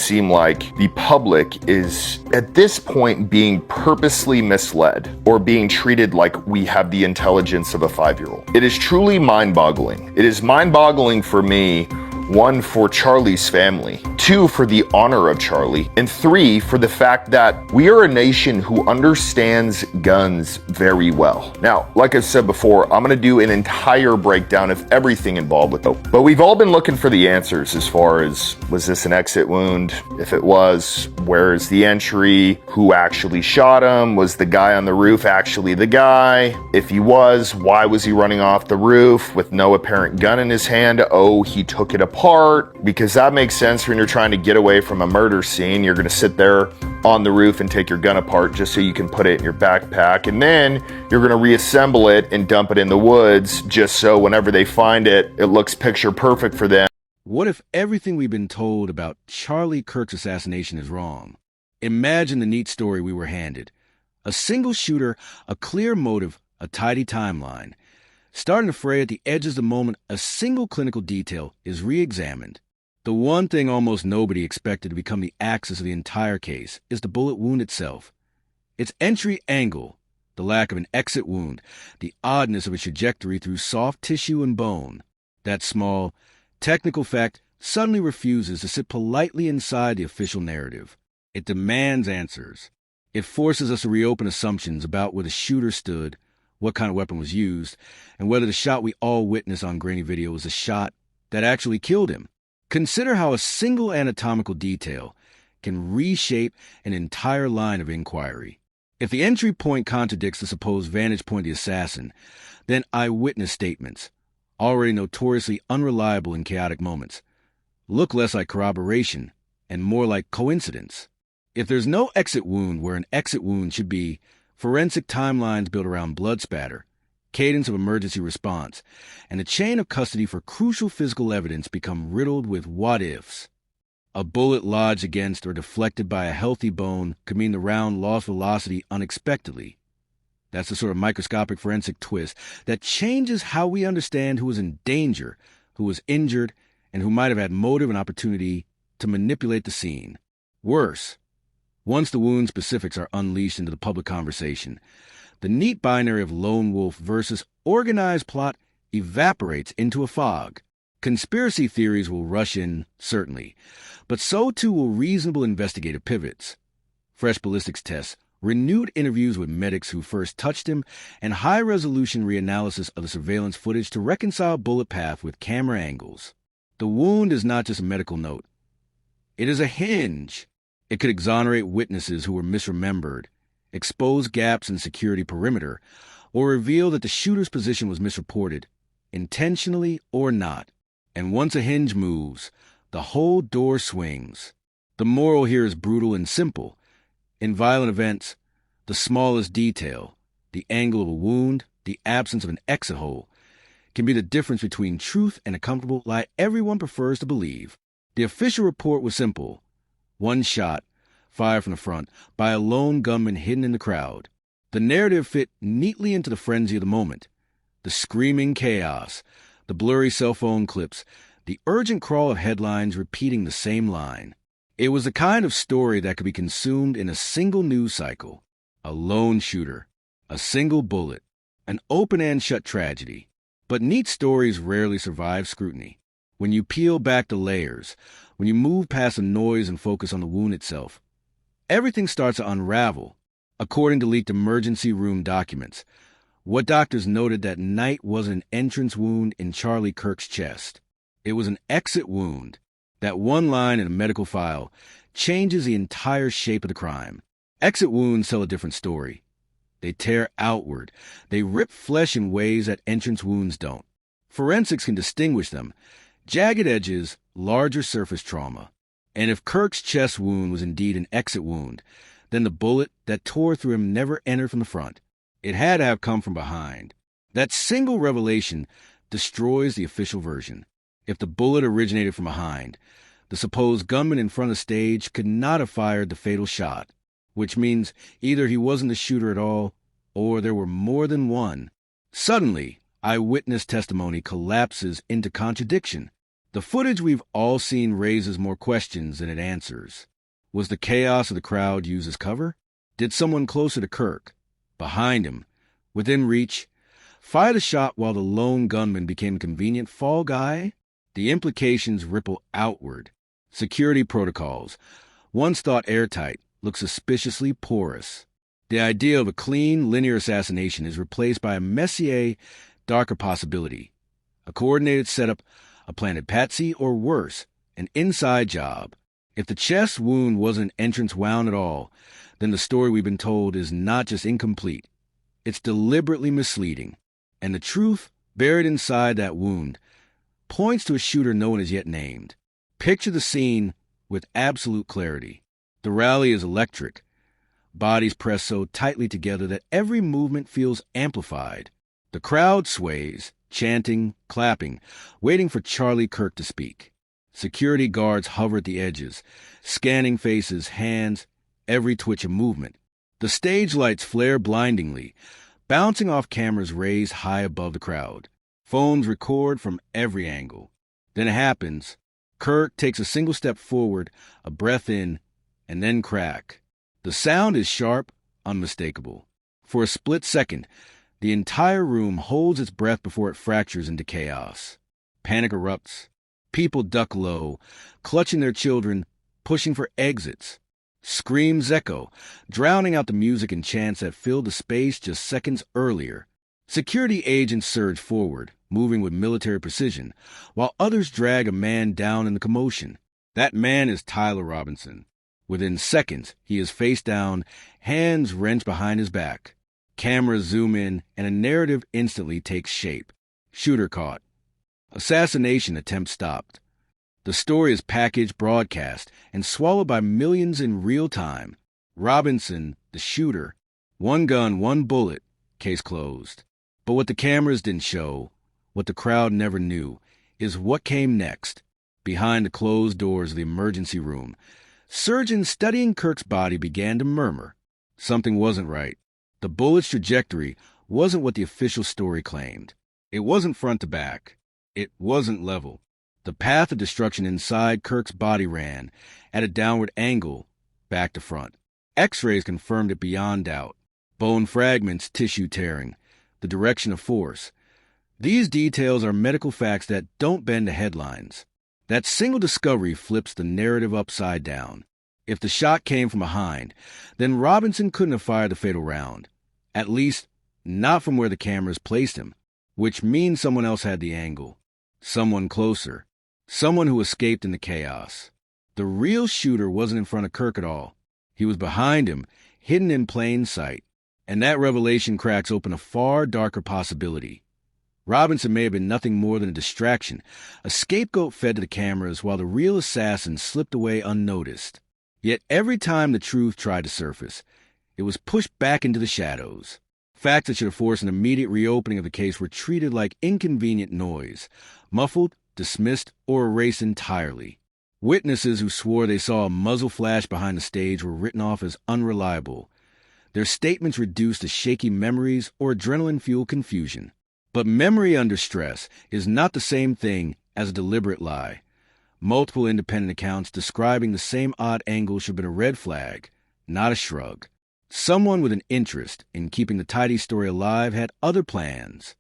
seem like the public is, at this point, being purposely misled or being treated like we have the intelligence of a 5-year-old. It is truly mind-boggling. It is mind-boggling for me, 1, for Charlie's family, 2, for the honor of Charlie, and 3, for the fact that we are a nation who understands guns very well. Now, like I've said before, I'm gonna do an entire breakdown of everything involved with it. But we've all been looking for the answers as far as, was this an exit wound? If it was, where's the entry? Who actually shot him? Was the guy on the roof actually the guy? If he was, why was he running off the roof with no apparent gun in his hand? Oh, he took it apart, because that makes sense when you're trying to get away from a murder scene. You're going to sit there on the roof and take your gun apart just so you can put it in your backpack, and then you're going to reassemble it and dump it in the woods just so whenever they find it, it looks picture perfect for them. What if everything we've been told about Charlie Kirk's assassination is wrong? Imagine the neat story we were handed. A single shooter, a clear motive, a tidy timeline. Starting the fray at the edges the moment a single clinical detail is re-examined. The one thing almost nobody expected to become the axis of the entire case is the bullet wound itself. Its entry angle, the lack of an exit wound, the oddness of its trajectory through soft tissue and bone. That small, technical fact suddenly refuses to sit politely inside the official narrative. It demands answers. It forces us to reopen assumptions about where the shooter stood, what kind of weapon was used, and whether the shot we all witnessed on grainy video was a shot that actually killed him. Consider how a single anatomical detail can reshape an entire line of inquiry. If the entry point contradicts the supposed vantage point of the assassin, then eyewitness statements, already notoriously unreliable in chaotic moments, look less like corroboration and more like coincidence. If there's no exit wound where an exit wound should be, forensic timelines built around blood spatter, cadence of emergency response, and a chain of custody for crucial physical evidence become riddled with what-ifs. A bullet lodged against or deflected by a healthy bone could mean the round lost velocity unexpectedly. That's the sort of microscopic forensic twist that changes how we understand who was in danger, who was injured, and who might have had motive and opportunity to manipulate the scene. Worse, once the wound specifics are unleashed into the public conversation, the neat binary of lone wolf versus organized plot evaporates into a fog. Conspiracy theories will rush in, certainly, but so too will reasonable investigative pivots. Fresh ballistics tests, renewed interviews with medics who first touched him, and high-resolution reanalysis of the surveillance footage to reconcile bullet path with camera angles. The wound is not just a medical note. It is a hinge. It could exonerate witnesses who were misremembered, expose gaps in security perimeter, or reveal that the shooter's position was misreported, intentionally or not. And once a hinge moves, the whole door swings. The moral here is brutal and simple. In violent events, the smallest detail, the angle of a wound, the absence of an exit hole, can be the difference between truth and a comfortable lie everyone prefers to believe. The official report was simple. One shot, fired from the front, by a lone gunman hidden in the crowd. The narrative fit neatly into the frenzy of the moment. The screaming chaos, the blurry cell phone clips, the urgent crawl of headlines repeating the same line. It was the kind of story that could be consumed in a single news cycle. A lone shooter, a single bullet, an open and shut tragedy. But neat stories rarely survive scrutiny. When you peel back the layers, when you move past the noise and focus on the wound itself, everything starts to unravel. According to leaked emergency room documents, what doctors noted that night was an entrance wound in Charlie Kirk's chest. It was an exit wound. That one line in a medical file changes the entire shape of the crime. Exit wounds tell a different story. They tear outward. They rip flesh in ways that entrance wounds don't. Forensics can distinguish them. Jagged edges, larger surface trauma. And if Kirk's chest wound was indeed an exit wound, then the bullet that tore through him never entered from the front. It had to have come from behind. That single revelation destroys the official version. If the bullet originated from behind, the supposed gunman in front of the stage could not have fired the fatal shot, which means either he wasn't the shooter at all, or there were more than one. Suddenly, eyewitness testimony collapses into contradiction. The footage we've all seen raises more questions than it answers. Was the chaos of the crowd used as cover? Did someone closer to Kirk, behind him, within reach, fire the shot while the lone gunman became a convenient fall guy? The implications ripple outward. Security protocols, once thought airtight, look suspiciously porous. The idea of a clean, linear assassination is replaced by a messier, darker possibility. A coordinated setup, a planted patsy, or worse, an inside job. If the chest wound wasn't entrance wound at all, then the story we've been told is not just incomplete. It's deliberately misleading. And the truth, buried inside that wound, points to a shooter no one has yet named. Picture the scene with absolute clarity. The rally is electric. Bodies pressed so tightly together that every movement feels amplified. The crowd sways, chanting, clapping, waiting for Charlie Kirk to speak. Security guards hover at the edges, scanning faces, hands, every twitch of movement. The stage lights flare blindingly, bouncing off cameras raised high above the crowd. Phones record from every angle. Then it happens. Kirk takes a single step forward, a breath in, and then crack. The sound is sharp, unmistakable. For a split second, the entire room holds its breath before it fractures into chaos. Panic erupts. People duck low, clutching their children, pushing for exits. Screams echo, drowning out the music and chants that filled the space just seconds earlier. Security agents surge forward, moving with military precision, while others drag a man down in the commotion. That man is Tyler Robinson. Within seconds, he is face down, hands wrenched behind his back. Cameras zoom in, and a narrative instantly takes shape. Shooter caught. Assassination attempt stopped. The story is packaged, broadcast, and swallowed by millions in real time. Robinson, the shooter. One gun, one bullet. Case closed. But what the cameras didn't show, what the crowd never knew, is what came next. Behind the closed doors of the emergency room, surgeons studying Kirk's body began to murmur. Something wasn't right. The bullet's trajectory wasn't what the official story claimed. It wasn't front to back. It wasn't level. The path of destruction inside Kirk's body ran at a downward angle, back to front. X-rays confirmed it beyond doubt. Bone fragments, tissue tearing, the direction of force. These details are medical facts that don't bend to headlines. That single discovery flips the narrative upside down. If the shot came from behind, then Robinson couldn't have fired the fatal round. At least, not from where the cameras placed him, which means someone else had the angle. Someone closer. Someone who escaped in the chaos. The real shooter wasn't in front of Kirk at all. He was behind him, hidden in plain sight. And that revelation cracks open a far darker possibility. Robinson may have been nothing more than a distraction, a scapegoat fed to the cameras while the real assassin slipped away unnoticed. Yet every time the truth tried to surface, it was pushed back into the shadows. Facts that should have forced an immediate reopening of the case were treated like inconvenient noise, muffled, dismissed, or erased entirely. Witnesses who swore they saw a muzzle flash behind the stage were written off as unreliable, their statements reduced to shaky memories or adrenaline-fueled confusion. But memory under stress is not the same thing as a deliberate lie. Multiple independent accounts describing the same odd angle should have been a red flag, not a shrug. Someone with an interest in keeping the tidy story alive had other plans.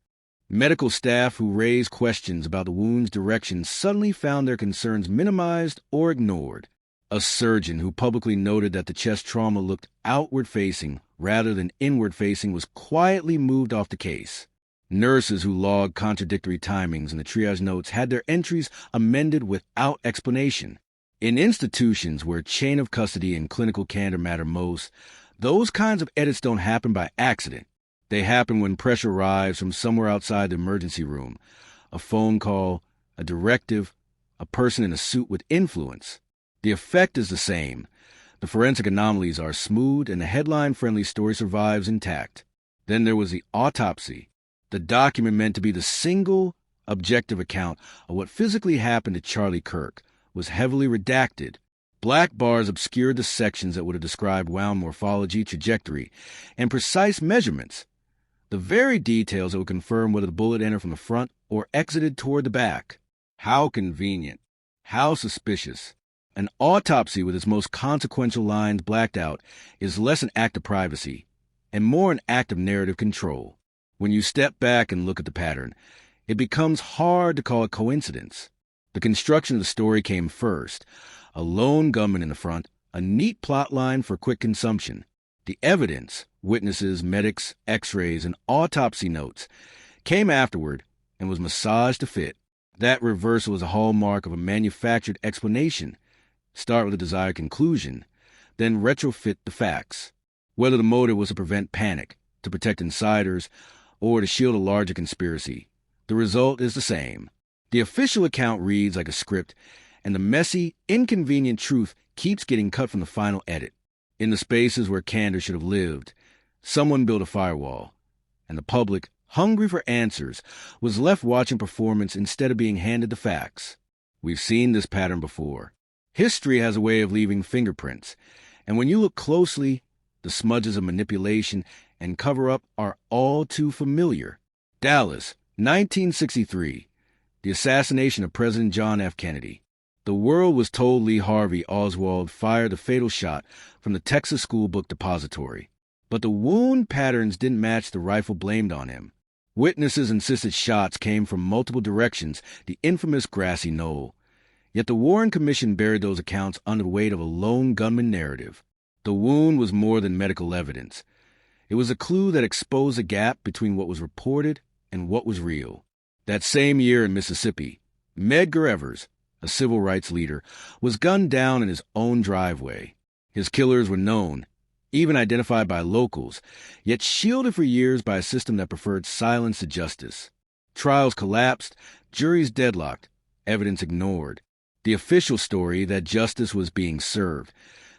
Medical staff who raised questions about the wound's direction suddenly found their concerns minimized or ignored. A surgeon who publicly noted that the chest trauma looked outward-facing rather than inward-facing was quietly moved off the case. Nurses who logged contradictory timings in the triage notes had their entries amended without explanation. In institutions where chain of custody and clinical candor matter most, those kinds of edits don't happen by accident. They happen when pressure arrives from somewhere outside the emergency room. A phone call, a directive, a person in a suit with influence. The effect is the same. The forensic anomalies are smoothed and the headline-friendly story survives intact. Then there was the autopsy. The document meant to be the single, objective account of what physically happened to Charlie Kirk was heavily redacted. Black bars obscured the sections that would have described wound morphology, trajectory, and precise measurements. The very details that would confirm whether the bullet entered from the front or exited toward the back. How convenient. How suspicious. An autopsy with its most consequential lines blacked out is less an act of privacy and more an act of narrative control. When you step back and look at the pattern, it becomes hard to call it coincidence. The construction of the story came first. A lone gunman in the front, a neat plot line for quick consumption. The evidence, witnesses, medics, x-rays, and autopsy notes, came afterward and was massaged to fit. That reversal is a hallmark of a manufactured explanation. Start with a desired conclusion, then retrofit the facts. Whether the motive was to prevent panic, to protect insiders, or to shield a larger conspiracy, the result is the same. The official account reads like a script, and the messy, inconvenient truth keeps getting cut from the final edit. In the spaces where candor should have lived, someone built a firewall, and the public, hungry for answers, was left watching performance instead of being handed the facts. We've seen this pattern before. History has a way of leaving fingerprints, and when you look closely, the smudges of manipulation and cover-up are all too familiar. Dallas, 1963. The assassination of President John F. Kennedy. The world was told Lee Harvey Oswald fired the fatal shot from the Texas school book depository. But the wound patterns didn't match the rifle blamed on him. Witnesses insisted shots came from multiple directions, the infamous grassy knoll. Yet the Warren Commission buried those accounts under the weight of a lone gunman narrative. The wound was more than medical evidence. It was a clue that exposed a gap between what was reported and what was real. That same year in Mississippi, Medgar Evers, a civil rights leader, was gunned down in his own driveway. His killers were known, even identified by locals, yet shielded for years by a system that preferred silence to justice. Trials collapsed, juries deadlocked, evidence ignored. The official story that justice was being served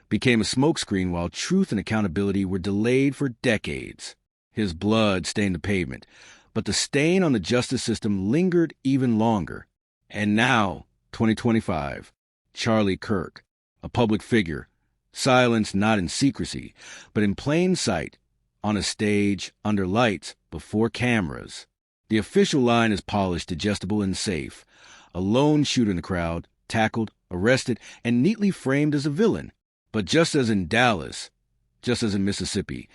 became a smokescreen while truth and accountability were delayed for decades. His blood stained the pavement, but the stain on the justice system lingered even longer. And now, 2025, Charlie Kirk, a public figure, silenced not in secrecy, but in plain sight, on a stage, under lights, before cameras. The official line is polished, digestible, and safe. A lone shooter in the crowd, tackled, arrested, and neatly framed as a villain. But just as in Dallas, just as in Mississippi,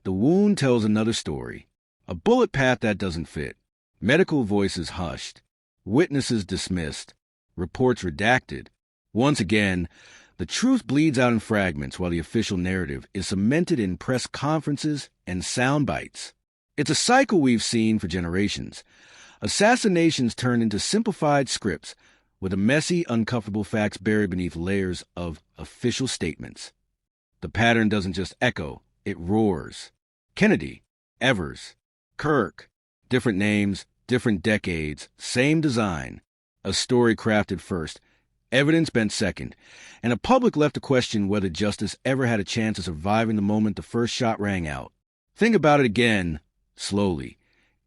the wound tells another story. A bullet path that doesn't fit. Medical voices hushed. Witnesses dismissed. Reports redacted. Once again, the truth bleeds out in fragments while the official narrative is cemented in press conferences and sound bites. It's a cycle we've seen for generations. Assassinations turn into simplified scripts with the messy, uncomfortable facts buried beneath layers of official statements. The pattern doesn't just echo, it roars. Kennedy, Evers, Kirk, different names, different decades, same design. A story crafted first, evidence bent second, and a public left to question whether justice ever had a chance of surviving the moment the first shot rang out. Think about it again, slowly.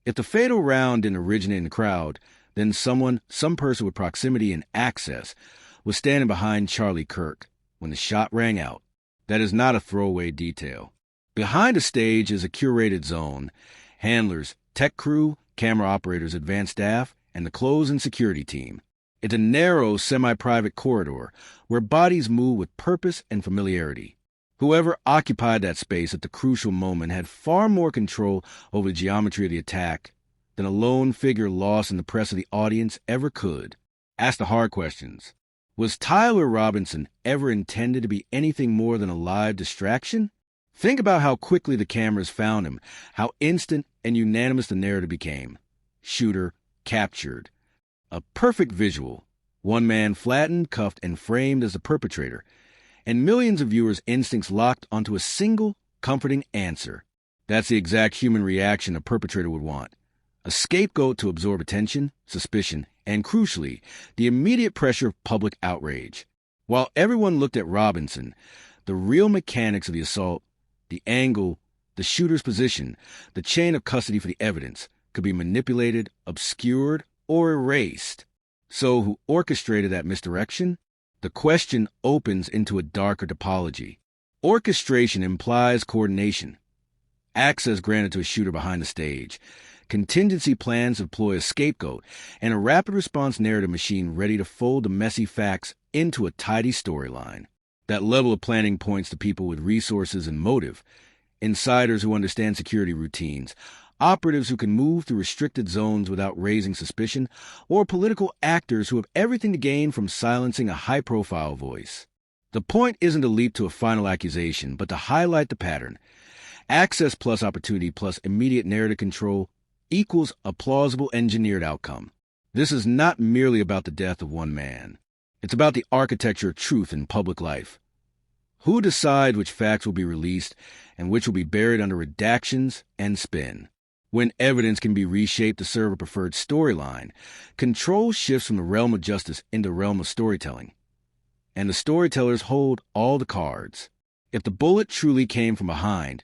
If the fatal round didn't originate in the crowd, then some person with proximity and access was standing behind Charlie Kirk when the shot rang out. That is not a throwaway detail. Behind a stage is a curated zone. Handlers, tech crew, camera operators, advanced staff, and the clothes and security team. It's a narrow, semi-private corridor where bodies move with purpose and familiarity. Whoever occupied that space at the crucial moment had far more control over the geometry of the attack than a lone figure lost in the press of the audience ever could. Ask the hard questions. Was Tyler Robinson ever intended to be anything more than a live distraction? Think about how quickly the cameras found him, how instant and unanimous the narrative became. Shooter captured. A perfect visual. One man flattened, cuffed, and framed as the perpetrator, and millions of viewers' instincts locked onto a single, comforting answer. That's the exact human reaction a perpetrator would want. A scapegoat to absorb attention, suspicion, and crucially, the immediate pressure of public outrage. While everyone looked at Robinson, the real mechanics of the assault, the angle, the shooter's position, the chain of custody for the evidence, could be manipulated, obscured, or erased. So who orchestrated that misdirection? The question opens into a darker topology. Orchestration implies coordination. Access granted to a shooter behind the stage. contingency plans to deploy a scapegoat, and a rapid response narrative machine ready to fold the messy facts into a tidy storyline. That level of planning points to people with resources and motive, insiders who understand security routines, operatives who can move through restricted zones without raising suspicion, or political actors who have everything to gain from silencing a high-profile voice. The point isn't to leap to a final accusation, but to highlight the pattern. Access plus opportunity plus immediate narrative control equals a plausible engineered outcome. This is not merely about the death of one man. It's about the architecture of truth in public life. Who decide which facts will be released and which will be buried under redactions and spin? When evidence can be reshaped to serve a preferred storyline, control shifts from the realm of justice into the realm of storytelling. And the storytellers hold all the cards. If the bullet truly came from behind,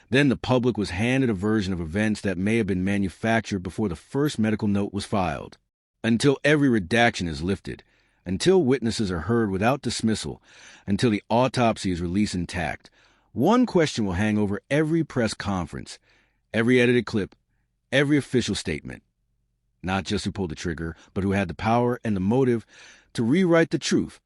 then the public was handed a version of events that may have been manufactured before the first medical note was filed. Until every redaction is lifted, until witnesses are heard without dismissal, until the autopsy is released intact, one question will hang over every press conference, every edited clip, every official statement. Not just who pulled the trigger, but who had the power and the motive to rewrite the truth